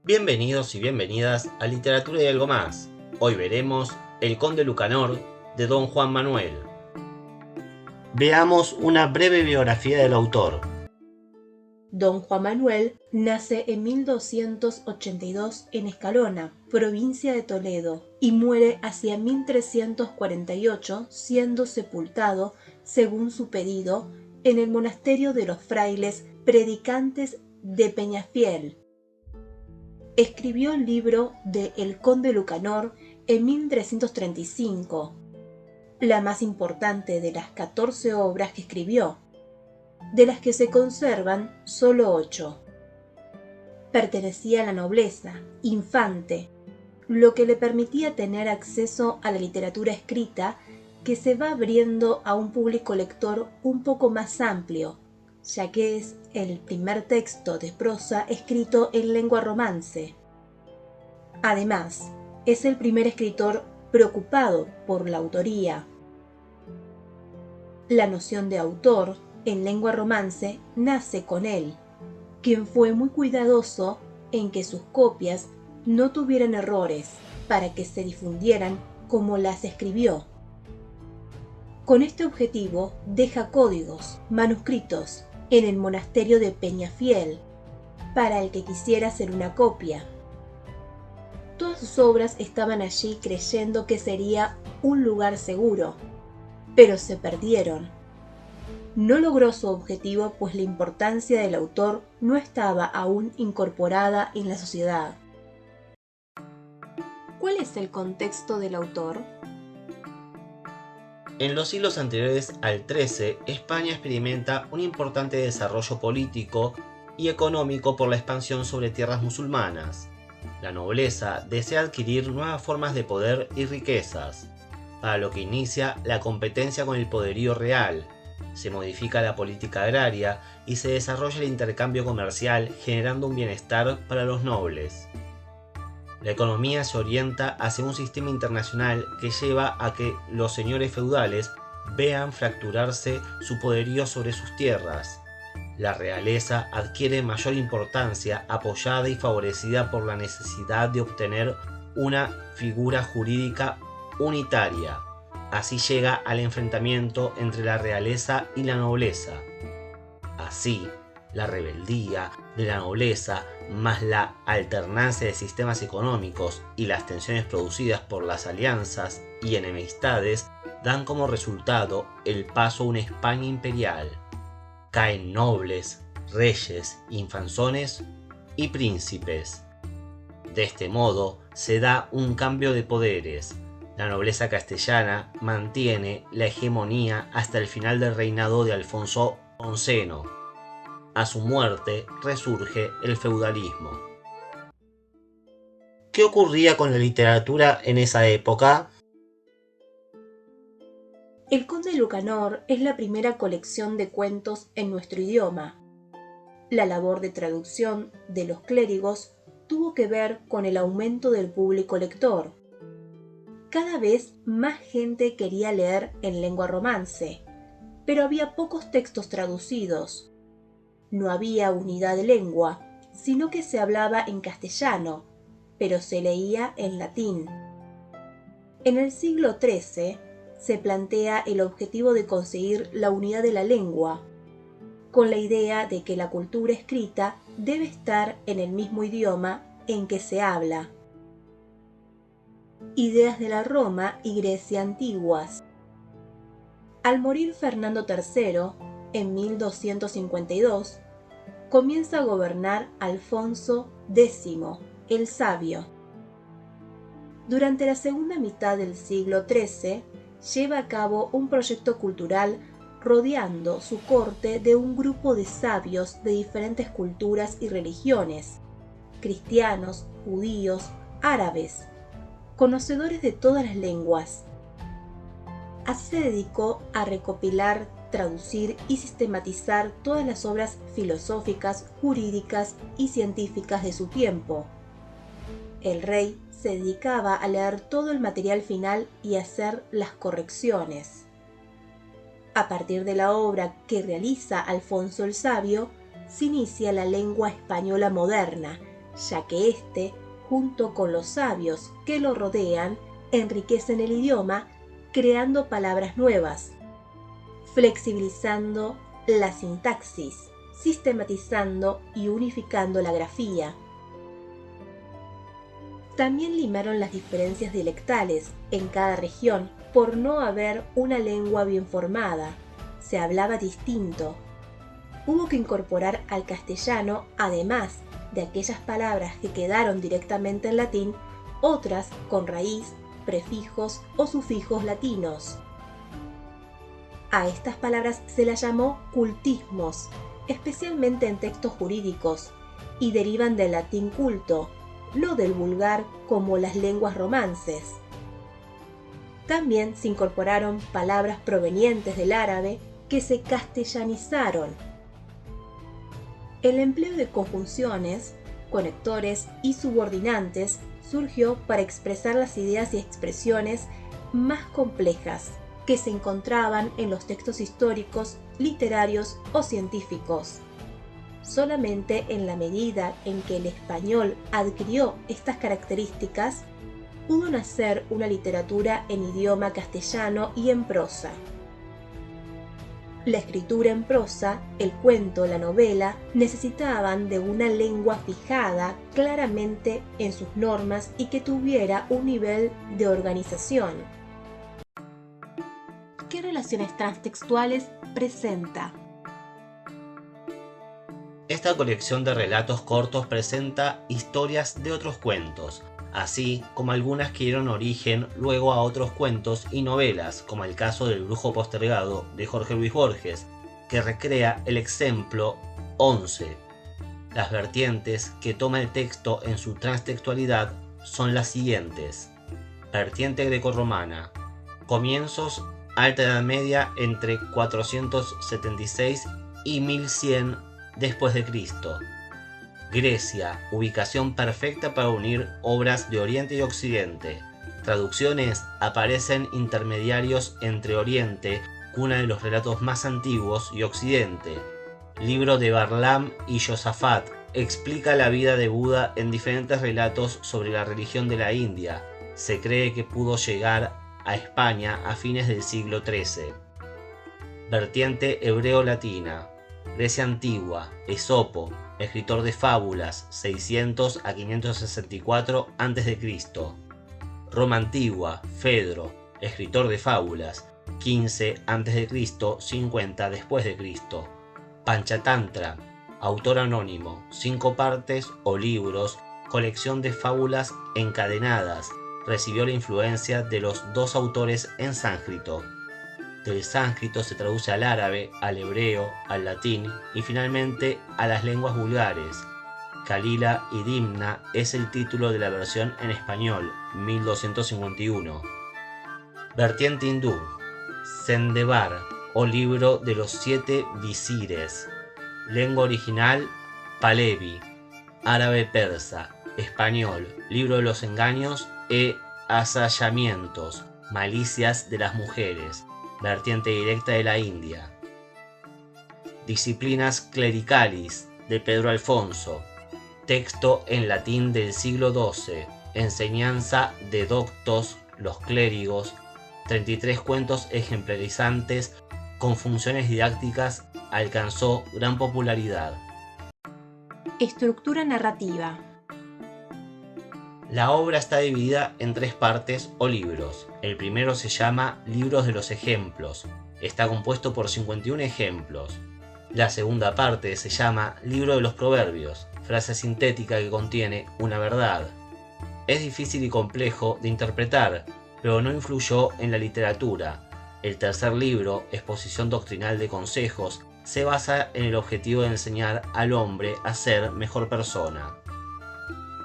Bienvenidos y bienvenidas a Literatura y algo más. Hoy veremos El Conde Lucanor de Don Juan Manuel. Veamos una breve biografía del autor. Don Juan Manuel nace en 1282 en Escalona, provincia de Toledo, y muere hacia 1348, siendo sepultado, según su pedido, en el monasterio de los frailes predicantes de Peñafiel. Escribió el libro de El Conde Lucanor en 1335, la más importante de las 14 obras que escribió, de las que se conservan solo 8. Pertenecía a la nobleza, infante, lo que le permitía tener acceso a la literatura escrita que se va abriendo a un público lector un poco más amplio, ya que es el primer texto de prosa escrito en lengua romance. Además, es el primer escritor preocupado por la autoría. La noción de autor en lengua romance nace con él, quien fue muy cuidadoso en que sus copias no tuvieran errores para que se difundieran como las escribió. Con este objetivo deja códigos, manuscritos, en el monasterio de Peñafiel, para el que quisiera hacer una copia. Todas sus obras estaban allí creyendo que sería un lugar seguro, pero se perdieron. No logró su objetivo, pues la importancia del autor no estaba aún incorporada en la sociedad. ¿Cuál es el contexto del autor? En los siglos anteriores al XIII, España experimenta un importante desarrollo político y económico por la expansión sobre tierras musulmanas. La nobleza desea adquirir nuevas formas de poder y riquezas, para lo que inicia la competencia con el poderío real. Se modifica la política agraria y se desarrolla el intercambio comercial, generando un bienestar para los nobles. La economía se orienta hacia un sistema internacional que lleva a que los señores feudales vean fracturarse su poderío sobre sus tierras. La realeza adquiere mayor importancia, apoyada y favorecida por la necesidad de obtener una figura jurídica unitaria. Así llega al enfrentamiento entre la realeza y la nobleza. Así, la rebeldía de la nobleza, más la alternancia de sistemas económicos y las tensiones producidas por las alianzas y enemistades, dan como resultado el paso a una España imperial. Caen nobles, reyes, infanzones y príncipes. De este modo se da un cambio de poderes. La nobleza castellana mantiene la hegemonía hasta el final del reinado de Alfonso XI. A su muerte resurge el feudalismo. ¿Qué ocurría con la literatura en esa época? El Conde Lucanor es la primera colección de cuentos en nuestro idioma. La labor de traducción de los clérigos tuvo que ver con el aumento del público lector. Cada vez más gente quería leer en lengua romance, pero había pocos textos traducidos. No había unidad de lengua, sino que se hablaba en castellano, pero se leía en latín. En el siglo XIII se plantea el objetivo de conseguir la unidad de la lengua, con la idea de que la cultura escrita debe estar en el mismo idioma en que se habla. Ideas de la Roma y Grecia antiguas. Al morir Fernando III, en 1252, comienza a gobernar Alfonso X, el Sabio. Durante la segunda mitad del siglo XIII, lleva a cabo un proyecto cultural rodeando su corte de un grupo de sabios de diferentes culturas y religiones, cristianos, judíos, árabes, conocedores de todas las lenguas. Así se dedicó a recopilar, traducir y sistematizar todas las obras filosóficas, jurídicas y científicas de su tiempo. El rey se dedicaba a leer todo el material final y hacer las correcciones. A partir de la obra que realiza Alfonso el Sabio, se inicia la lengua española moderna, ya que éste, junto con los sabios que lo rodean, enriquecen el idioma creando palabras nuevas, flexibilizando la sintaxis, sistematizando y unificando la grafía. También limaron las diferencias dialectales en cada región por no haber una lengua bien formada. Se hablaba distinto. Hubo que incorporar al castellano, además de aquellas palabras que quedaron directamente en latín, otras con raíz, prefijos o sufijos latinos. A estas palabras se las llamó cultismos, especialmente en textos jurídicos, y derivan del latín culto, no del vulgar como las lenguas romances. También se incorporaron palabras provenientes del árabe que se castellanizaron. El empleo de conjunciones, conectores y subordinantes surgió para expresar las ideas y expresiones más complejas que se encontraban en los textos históricos, literarios o científicos. Solamente en la medida en que el español adquirió estas características, pudo nacer una literatura en idioma castellano y en prosa. La escritura en prosa, el cuento, la novela, necesitaban de una lengua fijada claramente en sus normas y que tuviera un nivel de organización. ¿Qué relaciones transtextuales presenta? Esta colección de relatos cortos presenta historias de otros cuentos, así como algunas que dieron origen luego a otros cuentos y novelas, como el caso del Brujo Postergado de Jorge Luis Borges, que recrea el ejemplo 11. Las vertientes que toma el texto en su transtextualidad son las siguientes. Vertiente grecorromana. Comienzos Alta Edad Media entre 476 y 1100 después de Cristo. Grecia, ubicación perfecta para unir obras de Oriente y Occidente. Traducciones aparecen intermediarios entre Oriente, cuna de los relatos más antiguos, y Occidente. Libro de Barlam y Josafat explica la vida de Buda en diferentes relatos sobre la religión de la India. Se cree que pudo llegar a España a fines del siglo XIII. Vertiente hebreo-latina. Grecia antigua, Esopo, escritor de fábulas, 600 a 564 a.C. Roma antigua, Fedro, escritor de fábulas, 15 a.C., 50 después de Cristo. Panchatantra, autor anónimo, 5 partes o libros, colección de fábulas encadenadas. Recibió la influencia de los dos autores en sánscrito. Del sánscrito se traduce al árabe, al hebreo, al latín y finalmente a las lenguas vulgares. Kalila y Dimna es el título de la versión en español, 1251. Vertiente hindú. Sendebar, o libro de los 7 visires. Lengua original, Palevi. Árabe persa. Español, libro de los engaños e asallamientos, malicias de las mujeres. Vertiente directa de la India. Disciplinas clericalis, de Pedro Alfonso. Texto en latín del siglo XII. Enseñanza de doctos, los clérigos. 33 cuentos ejemplarizantes con funciones didácticas. Alcanzó gran popularidad. Estructura narrativa. La obra está dividida en 3 partes o libros. El primero se llama Libros de los Ejemplos. Está compuesto por 51 ejemplos. La segunda parte se llama Libro de los Proverbios, frase sintética que contiene una verdad. Es difícil y complejo de interpretar, pero no influyó en la literatura. El tercer libro, Exposición doctrinal de consejos, se basa en el objetivo de enseñar al hombre a ser mejor persona.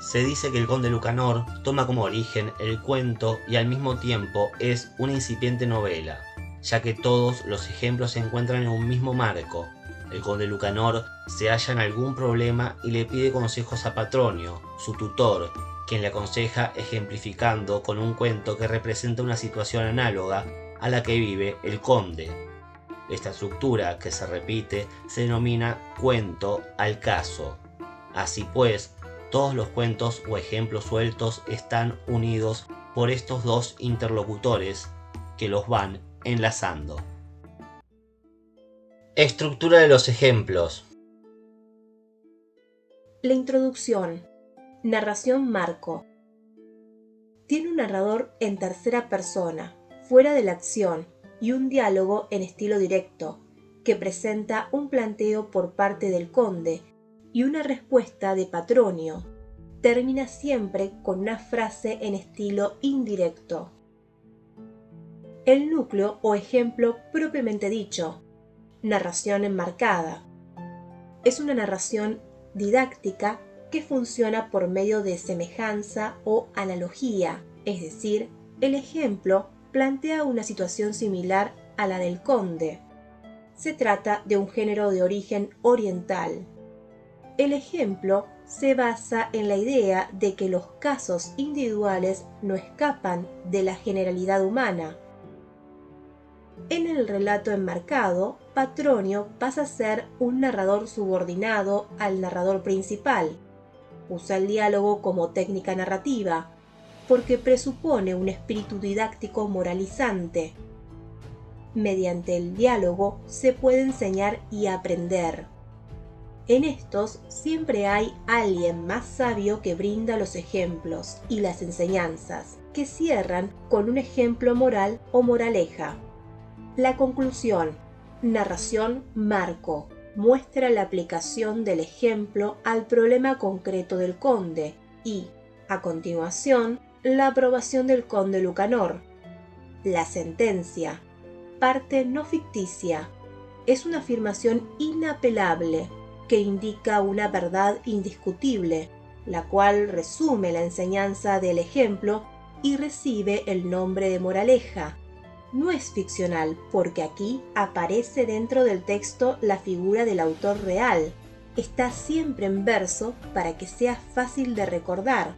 Se dice que el Conde Lucanor toma como origen el cuento y al mismo tiempo es una incipiente novela, ya que todos los ejemplos se encuentran en un mismo marco. El Conde Lucanor se halla en algún problema y le pide consejos a Patronio, su tutor, quien le aconseja ejemplificando con un cuento que representa una situación análoga a la que vive el conde. Esta estructura, que se repite, se denomina cuento al caso. Así pues, Todos los cuentos o ejemplos sueltos están unidos por estos dos interlocutores que los van enlazando. Estructura de los ejemplos. La introducción. Narración marco. Tiene un narrador en tercera persona, fuera de la acción, y un diálogo en estilo directo, que presenta un planteo por parte del conde y una respuesta de Patronio. Termina siempre con una frase en estilo indirecto. El núcleo o ejemplo propiamente dicho. Narración enmarcada. Es una narración didáctica que funciona por medio de semejanza o analogía, es decir, el ejemplo plantea una situación similar a la del conde. Se trata de un género de origen oriental. El ejemplo se basa en la idea de que los casos individuales no escapan de la generalidad humana. En el relato enmarcado, Patronio pasa a ser un narrador subordinado al narrador principal. Usa el diálogo como técnica narrativa, porque presupone un espíritu didáctico moralizante. Mediante el diálogo se puede enseñar y aprender. En estos siempre hay alguien más sabio que brinda los ejemplos y las enseñanzas, que cierran con un ejemplo moral o moraleja. La conclusión. Narración marco. Muestra la aplicación del ejemplo al problema concreto del conde y, a continuación, la aprobación del conde Lucanor. La sentencia. Parte no ficticia. Es una afirmación inapelable que indica una verdad indiscutible, la cual resume la enseñanza del ejemplo y recibe el nombre de moraleja. No es ficcional porque aquí aparece dentro del texto la figura del autor real. Está siempre en verso para que sea fácil de recordar.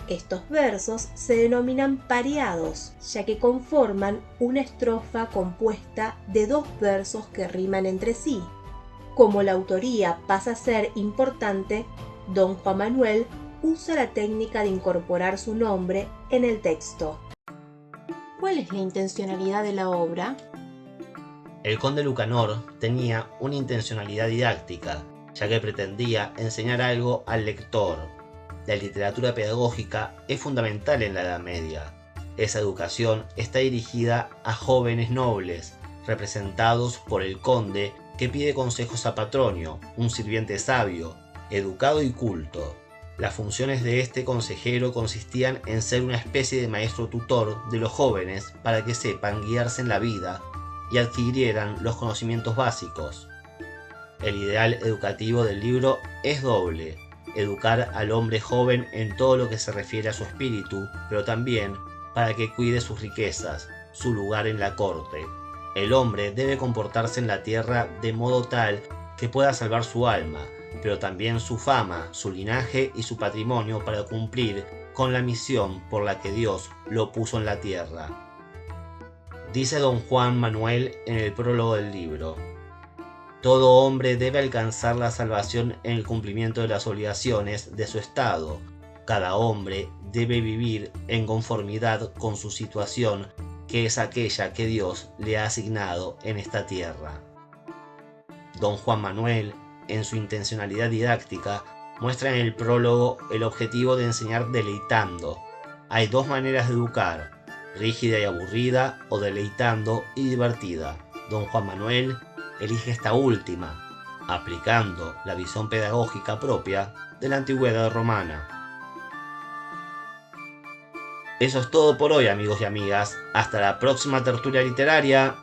Estos versos se denominan pareados, ya que conforman una estrofa compuesta de dos versos que riman entre sí. Como la autoría pasa a ser importante, don Juan Manuel usa la técnica de incorporar su nombre en el texto. ¿Cuál es la intencionalidad de la obra? El conde Lucanor tenía una intencionalidad didáctica, ya que pretendía enseñar algo al lector. La literatura pedagógica es fundamental en la Edad Media. Esa educación está dirigida a jóvenes nobles, representados por el conde que pide consejos a Patronio, un sirviente sabio, educado y culto. Las funciones de este consejero consistían en ser una especie de maestro tutor de los jóvenes para que sepan guiarse en la vida y adquirieran los conocimientos básicos. El ideal educativo del libro es doble: educar al hombre joven en todo lo que se refiere a su espíritu, pero también para que cuide sus riquezas, su lugar en la corte. El hombre debe comportarse en la tierra de modo tal que pueda salvar su alma, pero también su fama, su linaje y su patrimonio para cumplir con la misión por la que Dios lo puso en la tierra. Dice don Juan Manuel en el prólogo del libro: todo hombre debe alcanzar la salvación en el cumplimiento de las obligaciones de su estado. Cada hombre debe vivir en conformidad con su situación, que es aquella que Dios le ha asignado en esta tierra. Don Juan Manuel, en su intencionalidad didáctica, muestra en el prólogo el objetivo de enseñar deleitando. Hay dos maneras de educar: rígida y aburrida, o deleitando y divertida. Don Juan Manuel elige esta última, aplicando la visión pedagógica propia de la antigüedad romana. Eso es todo por hoy, amigos y amigas. Hasta la próxima tertulia literaria.